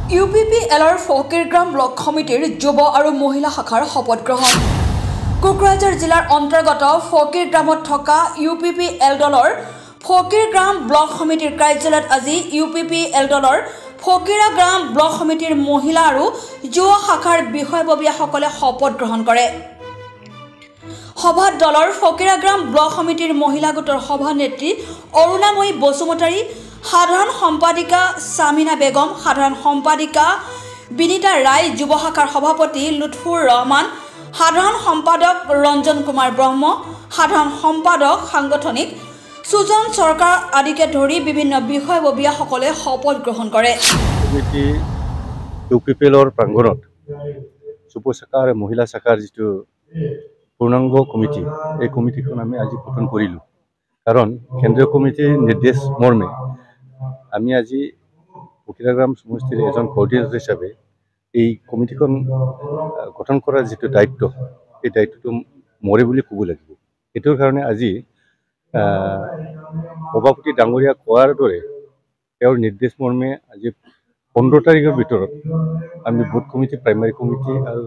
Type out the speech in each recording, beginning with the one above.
UPPLৰ ফকিৰগ্ৰাম block সমিতিৰ যুৱ আৰু মহিলা শাখাৰ শপত গ্ৰহণ। কোকৰাঝাৰ জিলাৰ অন্তৰ্গত ফকিৰগ্ৰামত থকা UPPL দলৰ ফকিৰগ্ৰাম ব্লক সমিতিৰ কাৰ্যালয়ত আজি UPPL দলৰ ফকিৰগ্ৰাম ব্লক সমিতিৰ মহিলা আৰু যুৱ শাখাৰ বিষয়ববীয়াসকলে শপত গ্ৰহণ কৰে। সভাত দলৰ ফকিৰগ্ৰাম ব্লক সমিতিৰ মহিলা গোটৰ সভানেত্ৰী অৰুণাময়ী বসুমতাৰী, সাধাৰণ সম্পাদিকা সামিনা বেগম, সাধাৰণ সম্পাদিকা বিনিতা ৰায়, যুৱ শাখাৰ সভাপতি লুৎফুৰ ৰহমান, সাধাৰণ সম্পাদক ৰঞ্জন কুমাৰ ব্ৰহ্ম, সাধাৰণ সম্পাদক সাংগঠনিক সুজন চৰকাৰ আদিকে ধৰি বিভিন্ন বিষয়ববীয়াসকলে শপত গ্ৰহণ কৰে। UPPLৰ প্ৰাংগণত যুৱ শাখা আৰু মহিলা শাখাৰ যিটো পূৰ্ণাংগ কমিটি, এই কমিটিখন আমি আজি গঠন কৰিলোঁ। কাৰণ কেন্দ্ৰীয় কমিটিৰ নিৰ্দেশ মৰ্মে আমি আজি ফকিৰগ্ৰাম সমষ্টিৰ এজন কোঅৰ্ডিনেটৰ হিচাপে এই কমিটিখন গঠন কৰাৰ যিটো দায়িত্ব, এই দায়িত্বটো মৰে বুলি ক'ব লাগিব। সেইটোৰ কাৰণে আজি সভাপতি ডাঙৰীয়া কোৱাৰ দৰে তেওঁৰ নিৰ্দেশ মৰ্মে আজি 15 তাৰিখৰ ভিতৰত আমি বুথ কমিটি, প্ৰাইমাৰী কমিটি আৰু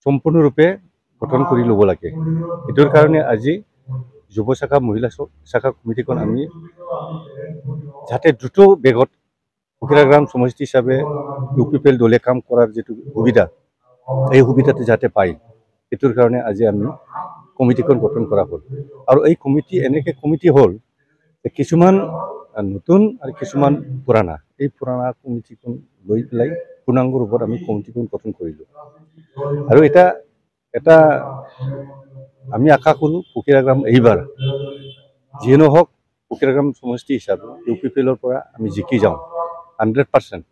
সম্পূৰ্ণৰূপে গঠন কৰি ল'ব লাগে। এইটোৰ কাৰণে আজি যুৱ শাখা, মহিলা শাখা কমিটিখন আমি যাতে দ্ৰুত বেগত ফকিৰগ্ৰাম সমষ্টি হিচাপে UPPL দলে কাম কৰাৰ যিটো সুবিধা, এই সুবিধাটো যাতে পায়, এইটোৰ কাৰণে আজি আমি কমিটিখন গঠন কৰা হ'ল। আৰু এই কমিটি এনেকৈ কমিটি হ'ল যে কিছুমান নতুন আৰু কিছুমান পুৰাণা, এই পুৰাণা কমিটিখন লৈ পেলাই পূৰ্ণাংগ ৰূপত আমি কমিটিখন গঠন কৰিলোঁ। আৰু এটা আমি আশা কৰোঁ ফকিৰগ্ৰাম এইবাৰ যিয়ে নহওক ফকিৰগ্ৰাম সমষ্টি হিচাপে UPPLৰ পৰা আমি জিকি যাওঁ, 100%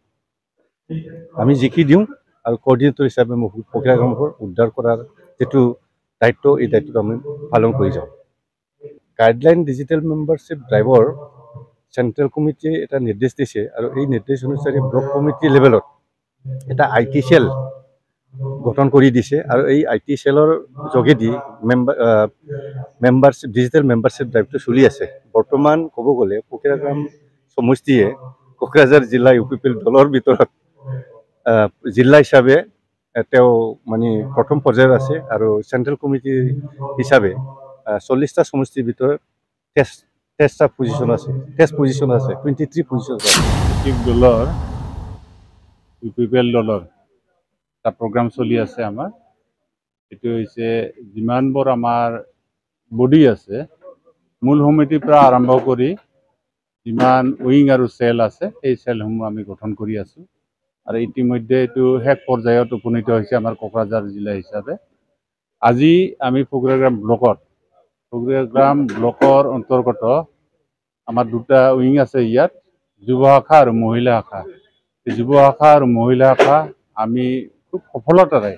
আমি জিকি দিওঁ। আৰু কোঅৰ্ডিনেটৰ হিচাপে ফকিৰগ্ৰামবোৰ উদ্ধাৰ কৰাৰ যিটো দায়িত্ব, এই দায়িত্বটো আমি পালন কৰি যাওঁ। Guideline digital membership driver central কমিটিয়ে এটা নিৰ্দেশ দিছে, আৰু এই নিৰ্দেশ অনুসৰি ব্লক কমিটি লেভেলত এটা IT চেল গঠন কৰি দিছে। আৰু এই IT চেলৰ যোগেদি মেম্বাৰশ্বিপ, ডিজিটেল মেম্বাৰশ্বিপ ড্ৰাইভটো চলি আছে। বৰ্তমান ক'ব গ'লে ফকিৰগ্ৰাম সমষ্টিয়ে কোকৰাঝাৰ জিলা UPPL দলৰ ভিতৰত জিলা হিচাপে তেওঁ মানে প্ৰথম পৰ্যায়ত আছে। আৰু চেণ্ট্ৰেল কমিটি হিচাপে 40টা সমষ্টিৰ ভিতৰত টেষ্ট পজিশ্যন আছে, 23 পজিশ্যন আছে। দলৰ UPPL দলৰ এটা প্ৰগ্ৰাম চলি আছে আমাৰ। এইটো হৈছে যিমানবোৰ আমাৰ বডি আছে, মূল সমিতিৰ পৰা আৰম্ভ কৰি যিমান উইং আৰু চেল আছে, এই চেলসমূহ আমি গঠন কৰি আছোঁ। আৰু ইতিমধ্যে এইটো শেষ পৰ্যায়ত উপনীত হৈছে আমাৰ কোকৰাঝাৰ জিলা হিচাপে। আজি আমি ফকিৰগ্ৰাম ব্লকৰ অন্তৰ্গত আমাৰ দুটা উইং আছে ইয়াত, যুৱ শাখা আৰু মহিলা শাখা। যুৱ শাখা আৰু মহিলা শাখা আমি খুব সফলতাৰে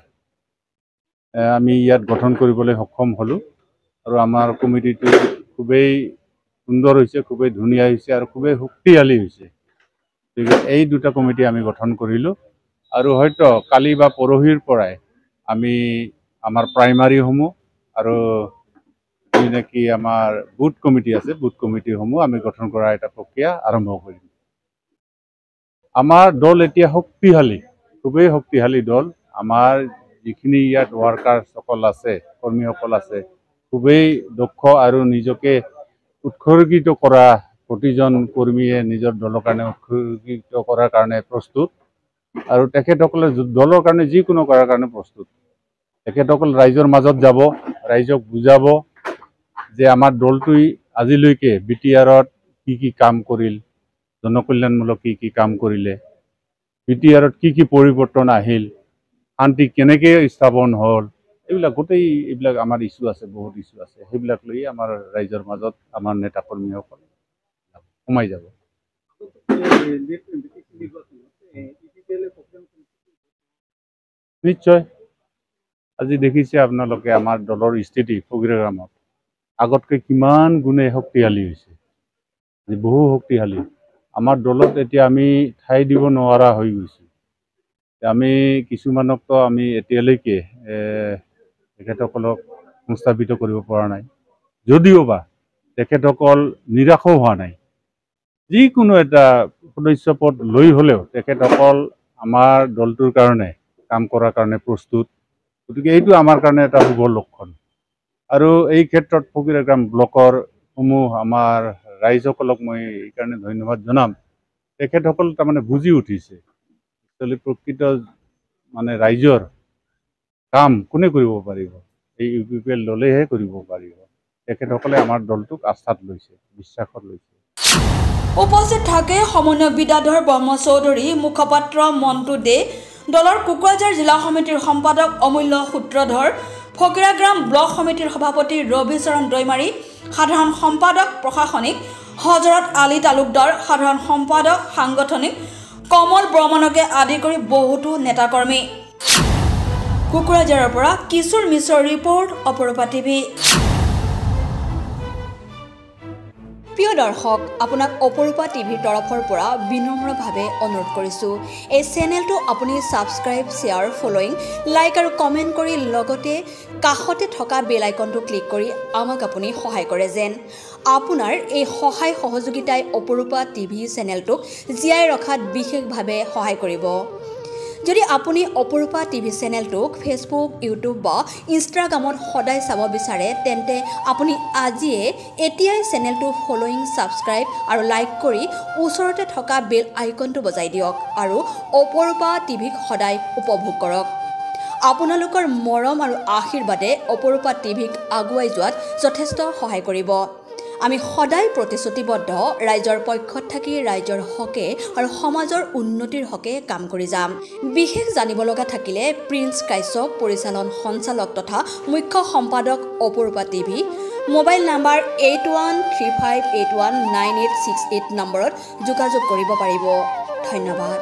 আমি ইয়াত গঠন কৰিবলৈ সক্ষম হ'লোঁ। আৰু আমাৰ কমিটিটো খুবেই সুন্দৰ হৈছে, খুবেই ধুনীয়া হৈছে আৰু খুবেই শক্তিশালী হৈছে। গতিকে এই দুটা কমিটি আমি গঠন কৰিলোঁ। আৰু হয়তো কালি বা পৰহিৰ পৰাই আমি আমাৰ প্ৰাইমাৰীসমূহ আৰু নেকি আমাৰ বুথ কমিটি আছে, বুথ কমিটিসমূহ আমি গঠন কৰাৰ এটা প্ৰক্ৰিয়া আৰম্ভ কৰিম। আমাৰ দল এতিয়া শক্তিশালী, খুবেই শক্তিশালী দল। আমাৰ যিখিনি ইয়াত ৱাৰ্কাৰসকল আছে, কৰ্মীসকল আছে, খুবেই দক্ষ আৰু নিজকে উৎসৰ্গিত কৰা প্ৰতিজন কৰ্মীয়ে নিজৰ দলৰ কাৰণে উৎসৰ্গিত কৰাৰ কাৰণে প্ৰস্তুত। আৰু তেখেতসকলে দলৰ কাৰণে যিকোনো কৰাৰ কাৰণে প্ৰস্তুত। তেখেতসকল ৰাইজৰ মাজত যাব, ৰাইজক বুজাব যে আমাৰ দলটোৱে আজিলৈকে BTRত কি কাম কৰিল, জনকল্যাণমূলক কি কাম কৰিলে, BTRত কি পৰিৱৰ্তন আহিল, শান্তি কেনেকৈ স্থাপন হ'ল, এইবিলাক আমাৰ ইছ্যু আছে, বহুত ইছ্যু আছে। সেইবিলাক লৈ আমাৰ ৰাইজৰ মাজত আমাৰ নেতা কৰ্মীসকল সোমাই যাব। নিশ্চয় আজি দেখিছে আপোনালোকে আমাৰ দলৰ স্থিতি ফকিৰগ্ৰামত আগতকৈ কিমান গুণে শক্তিশালী হৈছে, বহু শক্তিশালী। আমাৰ দলত এতিয়া আমি ঠাই দিব নোৱাৰা হৈ গৈছোঁ। আমি কিছুমানকতো আমি এতিয়ালৈকে তেখেতসকলক সংস্থাপিত কৰিব পৰা নাই, যদিও বা তেখেতসকল নিৰাশও হোৱা নাই। যিকোনো এটা সদস্য পদ লৈ হ'লেও তেখেতসকল আমাৰ দলটোৰ কাৰণে কাম কৰাৰ কাৰণে প্ৰস্তুত। গতিকে এইটো আমাৰ কাৰণে এটা শুভ লক্ষণ। আৰু এই ক্ষেত্ৰত ফকিৰাগ্ৰাম ব্লকৰ সমূহ আমাৰ ৰাইজসকলক মই এইকাৰণে ধন্যবাদ জনাম। তেখেতসকল তাৰমানে বুজি উঠিছে একচুৱেলি প্ৰকৃত মানে ৰাইজৰ কাম কোনে কৰিব পাৰিব, এই UPPL দলেহে কৰিব পাৰিব। তেখেতসকলে আমাৰ দলটোক আস্থাত লৈছে, বিশ্বাসত লৈছে। উপস্থিত থাকে সমন্বয় বিদ্যাধৰ ব্ৰহ্ম চৌধুৰী, মুখপাত্ৰ মণ্টু দে, দলৰ কোকৰাঝাৰ জিলা সমিতিৰ সম্পাদক অমূল্য সূত্ৰধৰ, ফকিৰাগ্ৰাম ব্লক সমিতিৰ সভাপতি ৰবিচৰণ দৈমাৰী, সাধাৰণ সম্পাদক প্ৰশাসনিক হজৰত আলী তালুকদাৰ, সাধাৰণ সম্পাদক সাংগঠনিক কমল বৰ্মনকে আদি কৰি বহুতো নেতাকৰ্মী। কোকৰাঝাৰৰ পৰা কিশোৰ মিশ্ৰৰ ৰিপৰ্ট, অপৰূপা টিভি। প্ৰিয় দৰ্শক, আপোনাক অপৰূপা টিভিৰ তৰফৰ পৰা বিনম্ৰভাৱে অনুৰোধ কৰিছোঁ, এই চেনেলটো আপুনি ছাবস্ক্ৰাইব, শ্বেয়াৰ, ফলোইং, লাইক আৰু কমেণ্ট কৰি লগতে কাষতে থকা বেল আইকনটো ক্লিক কৰি আমাক আপুনি সহায় কৰে যেন। আপোনাৰ এই সহায় সহযোগিতাই অপৰূপা টিভি চেনেলটোক জীয়াই ৰখাত বিশেষভাৱে সহায় কৰিব। যদি আপুনি অপৰূপা টিভি চেনেলটোক ফেচবুক, ইউটিউব বা ইনষ্টাগ্ৰামত সদায় চাব বিচাৰে, তেন্তে আপুনি এতিয়াই চেনেলটো ফলোইং, ছাবস্ক্ৰাইব আৰু লাইক কৰি ওচৰতে থকা বেল আইকনটো বজাই দিয়ক আৰু অপৰূপা টিভিক সদায় উপভোগ কৰক। আপোনালোকৰ মৰম আৰু আশীৰ্বাদে অপৰূপা টিভিক আগুৱাই যোৱাত যথেষ্ট সহায় কৰিব। আমি সদায় প্ৰতিশ্ৰুতিবদ্ধ, ৰাইজৰ পক্ষত থাকি ৰাইজৰ হকে আৰু সমাজৰ উন্নতিৰ হকে কাম কৰি যাম। বিশেষ জানিব লগা থাকিলে প্ৰিন্স কাশ্যপ, পৰিচালন সঞ্চালক তথা মুখ্য সম্পাদক অপৰূপা টিভি, মোবাইল নাম্বাৰ 8135819868 নম্বৰত যোগাযোগ কৰিব পাৰিব। ধন্যবাদ।